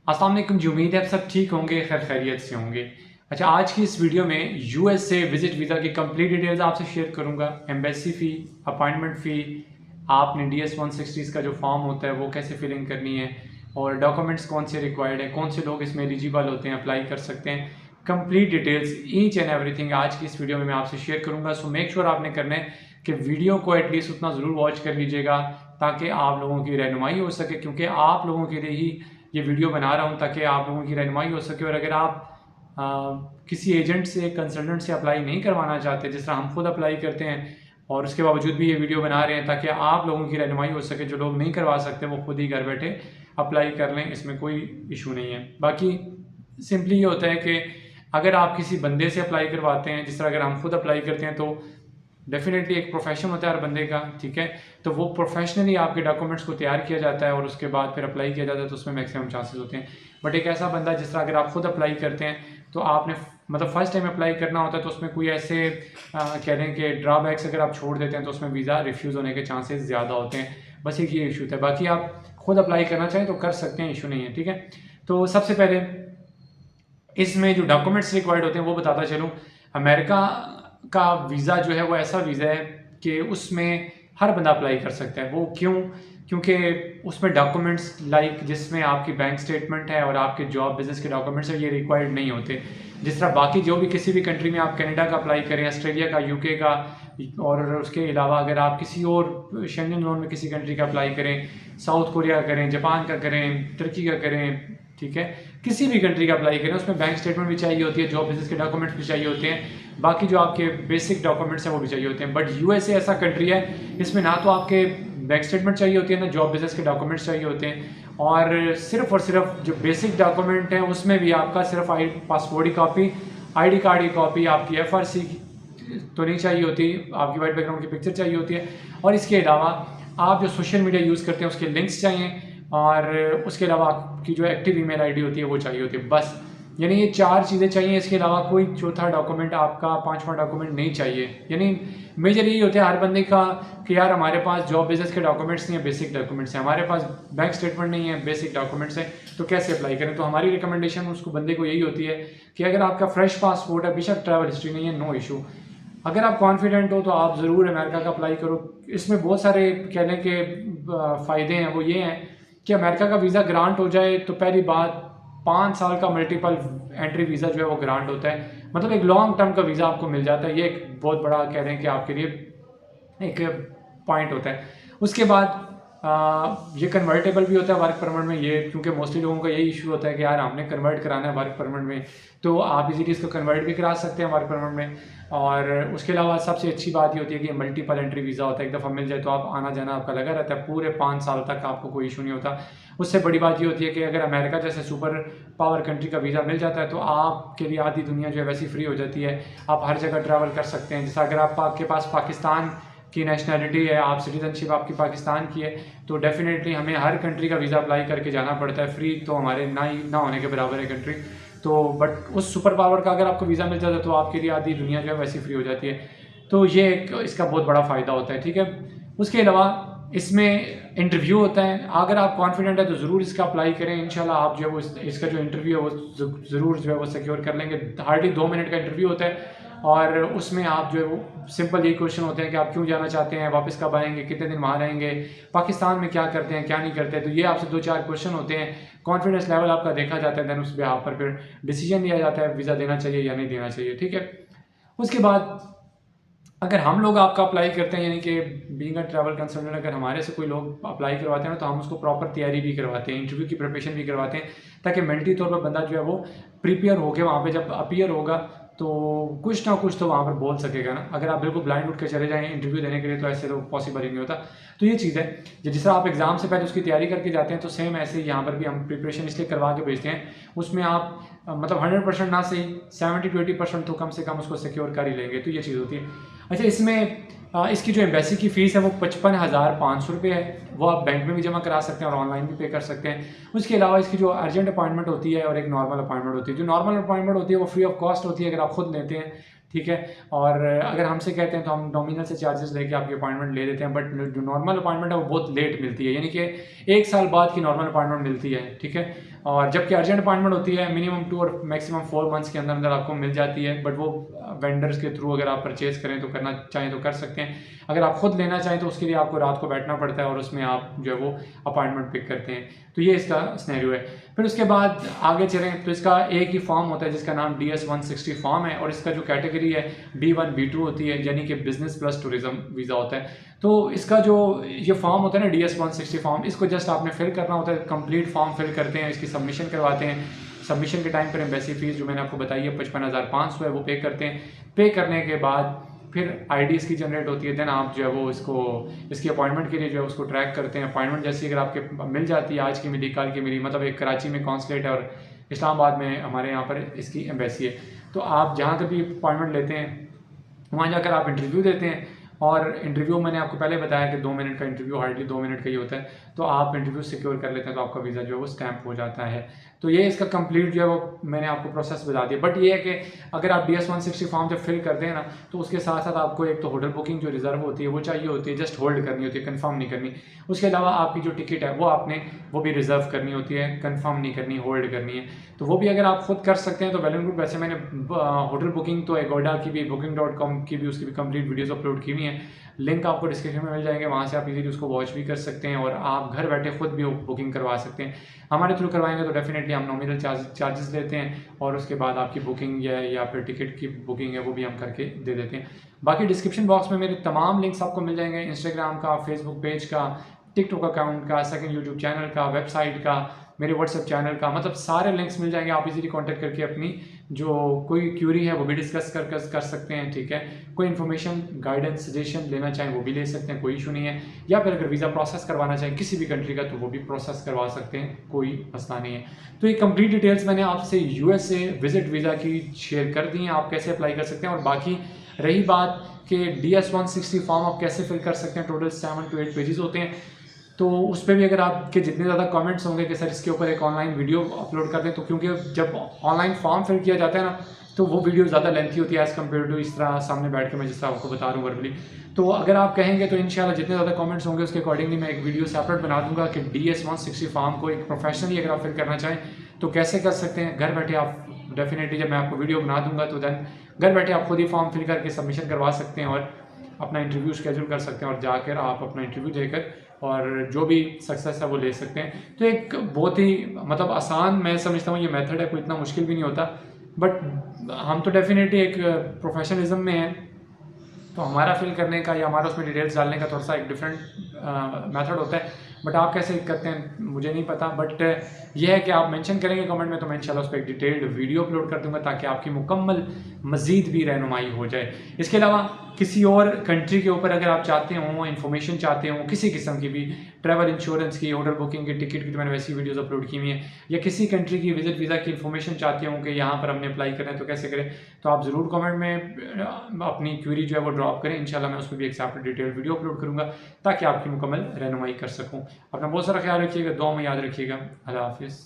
अस्सलाम वालेकुम जी, उम्मीद है आप सब ठीक होंगे, खैरियत से होंगे। अच्छा, आज की इस वीडियो में यूएस से विजिट वीज़ा की कंप्लीट डिटेल्स आपसे शेयर करूंगा। एम्बेसी फ़ी, अपॉइंटमेंट फ़ी, आपने DS 160 का जो फॉर्म होता है वो कैसे फिलिंग करनी है, और डॉक्यूमेंट्स कौन से रिक्वायर्ड हैं, कौन से लोग इसमें एलिजिबल होते हैं, अप्लाई कर सकते हैं। Complete details each and everything आज की इस वीडियो में मैं आपसे शेयर करूंगा। सो मेक श्योर आपने करना है कि वीडियो को एटलीस्ट उतना ज़रूर वॉच कर लीजिएगा ताकि आप लोगों की रहनुमाई हो सके, क्योंकि आप लोगों के लिए ही ये वीडियो बना रहा हूँ ताकि आप लोगों की रहनुमाई हो सके। और अगर आप किसी एजेंट से, कंसल्टेंट से अप्लाई नहीं करवाना चाहते, जिस तरह हम खुद अप्लाई करते हैं और उसके बावजूद भी ये वीडियो बना रहे हैं ताकि आप लोगों की रहनुमाई हो सके, जो लोग नहीं करवा सकते वो खुद ही घर बैठे अप्लाई कर लें, इसमें कोई इशू नहीं है। बाकी सिंपली ये होता है कि अगर आप किसी बंदे से अप्लाई करवाते हैं, जिस तरह अगर हम खुद अप्लाई करते हैं, तो डेफिनेटली एक प्रोफेशन होता है हर बंदे का, ठीक है। तो वो प्रोफेशनली आपके डॉक्यूमेंट्स को तैयार किया जाता है और उसके बाद फिर अप्लाई किया जाता है, तो उसमें मैक्सिमम चांसेस होते हैं। बट एक ऐसा बंदा, जिस तरह अगर आप खुद अप्लाई करते हैं तो आपने मतलब फर्स्ट टाइम अप्लाई करना होता है, तो उसमें कोई ऐसे कह रहे हैं कि ड्रॉबैक्स अगर आप छोड़ देते हैं तो उसमें वीज़ा रिफ्यूज़ होने के चांसेस ज़्यादा होते हैं। बस एक ये इशू था, बाकी आप खुद अप्लाई करना चाहें तो कर सकते हैं, इशू नहीं है, ठीक है। तो सबसे पहले इसमें जो डॉक्यूमेंट्स रिक्वायर्ड होते हैं वो बताता चलूँ। अमेरिका का वीज़ा जो है वो ऐसा वीज़ा है कि उसमें हर बंदा अप्लाई कर सकता है। वो क्यों? क्योंकि उसमें डॉक्यूमेंट्स लाइक जिसमें आपकी बैंक स्टेटमेंट है और आपके जॉब बिज़नेस के डॉक्यूमेंट्स है, ये रिक्वायर्ड नहीं होते। जिस तरह बाकी जो भी किसी भी कंट्री में आप कनाडा का अप्लाई करें, ऑस्ट्रेलिया का, यूके का, और उसके अलावा अगर आप किसी और शेंगन जोन में किसी कंट्री का अप्लाई करें, साउथ कोरिया का करें, जापान का करें, तुर्की का करें, ठीक है, किसी भी कंट्री का अप्लाई करें, उसमें बैंक स्टेटमेंट भी चाहिए होती है, जॉब बिज़नेस के डॉक्यूमेंट्स भी चाहिए होते हैं, बाकी जो आपके बेसिक डॉक्यूमेंट्स हैं वो भी चाहिए होते हैं। बट यूएसए ऐसा कंट्री है, इसमें ना तो आपके बैंक स्टेटमेंट चाहिए होती है, ना जॉब बिज़नेस के डॉक्यूमेंट्स चाहिए होते हैं, और सिर्फ जो बेसिक डॉक्यूमेंट है उसमें भी आपका सिर्फ पासपोर्ट की कॉपी, आईडी कार्ड की कॉपी, आपकी FRC तो नहीं चाहिए होती, आपकी वाइट बैकग्राउंड की पिक्चर चाहिए होती है, और इसके अलावा आप जो सोशल मीडिया यूज़ करते हैं उसके लिंक्स चाहिए, और उसके अलावा आपकी जो एक्टिव ईमेल आईडी होती है वो चाहिए होती है, बस। यानी ये 4 चीज़ें चाहिए, इसके अलावा कोई चौथा डॉक्यूमेंट आपका, पाँचवा डॉक्यूमेंट नहीं चाहिए। यानी मेजर यही होता है हर बंदे का कि यार हमारे पास जॉब बिज़नेस के डॉक्यूमेंट्स नहीं है, बेसिक डॉक्यूमेंट्स हैं, हमारे पास बैंक स्टेटमेंट नहीं है, बेसिक डॉक्यूमेंट्स हैं, तो कैसे अप्लाई करें। तो हमारी रिकमेंडेशन उसको बंदे को यही होती है कि अगर आपका फ्रेश पासपोर्ट है, बेशक ट्रैवल हिस्ट्री नहीं है, नो इशू, अगर आप कॉन्फिडेंट हो तो आप ज़रूर अमेरिका का अप्लाई करो। इसमें बहुत सारे कह लें कि फ़ायदे हैं, वो ये हैं कि अमेरिका का वीज़ा ग्रांट हो जाए तो पहली बात 5 साल का मल्टीपल एंट्री वीज़ा जो है वो ग्रांट होता है, मतलब एक लॉन्ग टर्म का वीज़ा आपको मिल जाता है। ये एक बहुत बड़ा कह रहे हैं कि आपके लिए एक पॉइंट होता है। उसके बाद ये कन्वर्टेबल भी होता है वर्क परमिट में, ये क्योंकि मोस्टली लोगों का यही इशू होता है कि यार हमने कन्वर्ट कराना है वर्क परमिट में, तो आप इजीली इसको कन्वर्ट भी करा सकते हैं वर्क परमिट में। और उसके अलावा सबसे अच्छी बात ये होती है कि मल्टीपल एंट्री वीज़ा होता है, एक दफ़ा मिल जाए तो आप आना जाना आपका लगा रहता है, पूरे 5 साल तक आपको कोई इशू नहीं होता। उससे बड़ी बात ये होती है कि अगर अमेरिका जैसे सुपर पावर कंट्री का वीज़ा मिल जाता है तो आपके लिए आधी दुनिया जो है वैसी फ्री हो जाती है, आप हर जगह ट्रैवल कर सकते हैं। जैसे अगर आपके पास पाकिस्तान की नेशनैलिटी है, आप सिटीजनशिप आपकी पाकिस्तान की है, तो डेफिनेटली हमें हर कंट्री का वीज़ा अप्लाई करके जाना पड़ता है, फ्री तो हमारे ना होने के बराबर है कंट्री। तो बट उस सुपर पावर का अगर आपको वीज़ा मिल जाता है तो आपके लिए आधी दुनिया जो है वैसी फ्री हो जाती है, तो ये एक इसका बहुत बड़ा फ़ायदा होता है, ठीक है। उसके अलावा इसमें इंटरव्यू होता है, अगर आप कॉन्फिडेंट है तो ज़रूर इसका अप्लाई करें, इंशाल्लाह आप जो है वो इसका जो इंटरव्यू है वो ज़रूर जो है वो सिक्योर कर लेंगे। हार्डली 2 मिनट का इंटरव्यू होता है, और उसमें आप जो है वो सिंपल यही क्वेश्चन होते हैं कि आप क्यों जाना चाहते हैं, वापस कब आएंगे, कितने दिन वहाँ रहेंगे, पाकिस्तान में क्या करते हैं, क्या नहीं करते, तो ये आपसे 2-4 क्वेश्चन होते हैं। कॉन्फिडेंस लेवल आपका देखा जाता है, दैन उस बेहाव पर फिर डिसीजन लिया जाता है वीज़ा देना चाहिए या नहीं देना चाहिए, ठीक है। उसके बाद अगर हम लोग आपका अप्लाई करते हैं, यानी कि बीइंग अ ट्रैवल कंसल्टेंट, अगर हमारे से कोई लोग अप्लाई करवाते हैं तो हम उसको प्रॉपर तैयारी भी करवाते हैं, इंटरव्यू की प्रिपरेशन भी करवाते हैं, ताकि मेंटली तौर पर बंदा जो है वो प्रिपेयर होकर वहाँ पे जब अपीयर होगा तो कुछ ना कुछ तो वहाँ पर बोल सकेगा ना। अगर आप बिल्कुल ब्लाइंड उठ के चले जाएँ इंटरव्यू देने के लिए तो ऐसे तो पॉसिबल ही नहीं होता। तो ये चीज़ है, जिस तरह आप एग्ज़ाम से पहले उसकी तैयारी करके जाते हैं, तो सेम ऐसे ही यहाँ पर भी हम प्रिपरेशन इसलिए करवा के भेजते हैं, उसमें आप मतलब 100% ना सही 70 to 80% तो कम से कम उसको सिक्योर कर ही लेंगे, तो ये चीज़ होती है। अच्छा, इसमें इसकी जो एम्बेसी की फ़ीस है वो 55,500 रुपये है, वो आप बैंक में भी जमा करा सकते हैं और ऑनलाइन भी पे कर सकते हैं। उसके अलावा इसकी जो अर्जेंट अपॉइंटमेंट होती है और एक नॉर्मल अपॉइंटमेंट होती है, जो नॉर्मल अपॉइंटमेंट होती है वो फ्री ऑफ कॉस्ट होती है अगर आप खुद लेते हैं, ठीक है। और अगर हमसे कहते हैं तो हम नॉमिनल से चार्जेस लेके आपकी अपॉइंटमेंट ले देते हैं, बट जो नॉर्मल अपॉइंटमेंट है वो बहुत लेट मिलती है, यानी कि 1 साल बाद की नॉर्मल अपॉइंटमेंट मिलती है, ठीक है। और जबकि अर्जेंट अपॉइंटमेंट होती है मिनिमम 2 और मैक्सिमम 4 मंथ्स के अंदर अंदर आपको मिल जाती है, बट वो वेंडर्स के थ्रू अगर आप परचेज़ करें तो करना चाहें तो कर सकते हैं। अगर आप खुद लेना चाहें तो उसके लिए आपको रात को बैठना पड़ता है और उसमें आप जो है वो अपॉइंटमेंट पिक करते हैं। तो ये इसका सिनेरियो है। फिर उसके बाद आगे चलें तो इसका एक ही फॉर्म होता है जिसका नाम DS 160 फॉर्म है, और इसका जो कैटेगरी है B1 B2 होती है, यानी कि बिजनेस प्लस टूरिज्म वीज़ा होता है। तो इसका जो ये फॉर्म होता है ना DS 160 फॉर्म, इसको जस्ट आपने फिल करना होता है, कंप्लीट फॉर्म फिल करते हैं, इसकी सबमिशन करवाते हैं। सबमिशन के टाइम पर एम्बेसी फीस जो मैंने आपको बताई है 55,500 है, वो पे करते हैं। पे करने के बाद फिर ID इसकी जनरेट होती है, देन आप जो है वो इसकी अपॉइंटमेंट के लिए जो है उसको ट्रैक करते हैं। अपॉइंटमेंट जैसी अगर आपके मिल जाती है, आज की मिली कल की मिली, मतलब एक कराची में कॉन्सुलेट है और इस्लामाबाद में हमारे यहाँ पर इसकी एम्बेसी है, तो आप जहाँ कभी अपॉइंटमेंट लेते हैं वहाँ जाकर आप इंटरव्यू देते हैं। और इंटरव्यू मैंने आपको पहले बताया कि 2 मिनट का इंटरव्यू, हार्डली 2 मिनट का ही होता है, तो आप इंटरव्यू सिक्योर कर लेते हैं तो आपका वीज़ा जो है वो स्टैम्प हो जाता है। तो ये इसका कंप्लीट जो है वो मैंने आपको प्रोसेस बता दिया। बट ये है कि अगर आप DS 160 फॉर्म जब फिल करते हैं ना, तो उसके साथ साथ आपको एक तो होटल बुकिंग जो रिजर्व होती है वो चाहिए होती है, जस्ट होल्ड करनी होती है, कंफर्म नहीं करनी। उसके अलावा आपकी जो टिकट है वो भी रिजर्व करनी होती है, कंफर्म नहीं करनी, होल्ड करनी है। तो वो भी अगर आप खुद कर सकते हैं तो वेल एंड गुड। वैसे मैंने होटल बुकिंग तो एगोडा की भी, booking.com की भी, उसकी भी कंप्लीट वीडियोस अपलोड की हुई हैं, लिंक आपको डिस्क्रिप्शन में मिल जाएंगे, वहाँ से आप इजीली उसको वॉच भी कर सकते हैं और आप घर बैठे खुद भी बुकिंग करवा सकते हैं। हमारे थ्रू करवाएंगे तो डेफिनेटली हम नॉमिनल चार्जेस लेते हैं और उसके बाद आपकी बुकिंग या फिर टिकट की बुकिंग है वो भी हम करके दे देते हैं। बाकी डिस्क्रिप्शन बॉक्स में मेरे तमाम लिंक्स आपको मिल जाएंगे, इंस्टाग्राम का, फेसबुक पेज का, टिकटॉक अकाउंट का, सेकंड यूट्यूब चैनल का, वेबसाइट का, मेरे व्हाट्सएप चैनल का, मतलब सारे लिंक्स मिल जाएंगे। आप इजीली कांटेक्ट करके अपनी जो कोई क्यूरी है वो भी डिस्कस कर सकते हैं, ठीक है। कोई इन्फॉर्मेशन, गाइडेंस, सजेशन लेना चाहें वो भी ले सकते हैं, कोई इशू नहीं है। या फिर अगर वीज़ा प्रोसेस करवाना चाहें किसी भी कंट्री का तो वो भी प्रोसेस करवा सकते हैं, कोई मसला नहीं है। तो ये कंप्लीट डिटेल्स मैंने आपसे USA विजिट वीज़ा की शेयर कर दी हैं, आप कैसे अप्लाई कर सकते हैं। और बाकी रही बात कि DS 160 फॉर्म आप कैसे फिल कर सकते हैं, टोटल 7 to 8 पेजेस होते हैं। तो उस पर भी अगर आपके जितने ज़्यादा कमेंट्स होंगे कि सर इसके ऊपर एक ऑनलाइन वीडियो अपलोड कर दें, तो क्योंकि जब ऑनलाइन फॉर्म फिल किया जाता है ना तो वो वीडियो ज़्यादा लेंथी होती है एज़ कम्पेयर टू इस तरह सामने बैठ के मैं जिस तरह आपको बता रहा हूँ वर्बली। तो अगर आप कहेंगे तो इंशाल्लाह जितने ज़्यादा कमेंट्स होंगे उसके अकॉर्डिंगली मैं एक वीडियो सेपरेट बना दूंगा कि DS 160 फॉर्म को एक प्रोफेशनली अगर आप फिल करना चाहें तो कैसे कर सकते हैं। घर बैठे आप डेफिनेटली जब मैं आपको वीडियो बना दूंगा तो देन घर बैठे आप खुद ही फॉर्म फिल करके सबमिशन करवा सकते हैं और अपना इंटरव्यू शेड्यूल कर सकते हैं और जाकर आप अपना इंटरव्यू देकर और जो भी सक्सेस है वो ले सकते हैं। तो एक बहुत ही मतलब आसान मैं समझता हूँ ये मेथड है, कोई इतना मुश्किल भी नहीं होता। बट हम तो डेफिनेटली एक प्रोफेशनलिज्म में हैं, तो हमारा फिल करने का या हमारा उसमें डिटेल्स डालने का थोड़ा सा एक डिफरेंट मेथड होता है। बट आप कैसे करते हैं मुझे नहीं पता, बट यह है कि आप मेंशन करेंगे कमेंट में तो मैं इंशाल्लाह उस पर एक डिटेल्ड वीडियो अपलोड कर दूंगा ताकि आपकी मुकम्मल मज़ीद भी रहनुमाई हो जाए। इसके अलावा किसी और कंट्री के ऊपर अगर आप चाहते हो इन्फॉर्मेशन चाहते हो किसी किस्म की भी, ट्रैवल इंश्योरेंस की, होटल बुकिंग की, टिकट की, तो मैंने वैसी वीडियोस अपलोड की हुई हैं, या किसी कंट्री की विजिट वीज़ा की इन्फॉर्मेशन चाहते हो कि यहाँ पर हमने अप्लाई करें तो कैसे करें, तो आप ज़रूर कमेंट में अपनी क्वेरी जो है वो ड्रॉप करें। इंशाल्लाह मैं उस पर भी एक सेपरेट डिटेल वीडियो अपलोड करूँगा ताकि आपकी मुकम्मल रहनुमाई कर सकूँ। अपना बहुत सारा ख्याल रखिएगा, दुआ में याद रखिएगा। अल्लाह हाफिज़।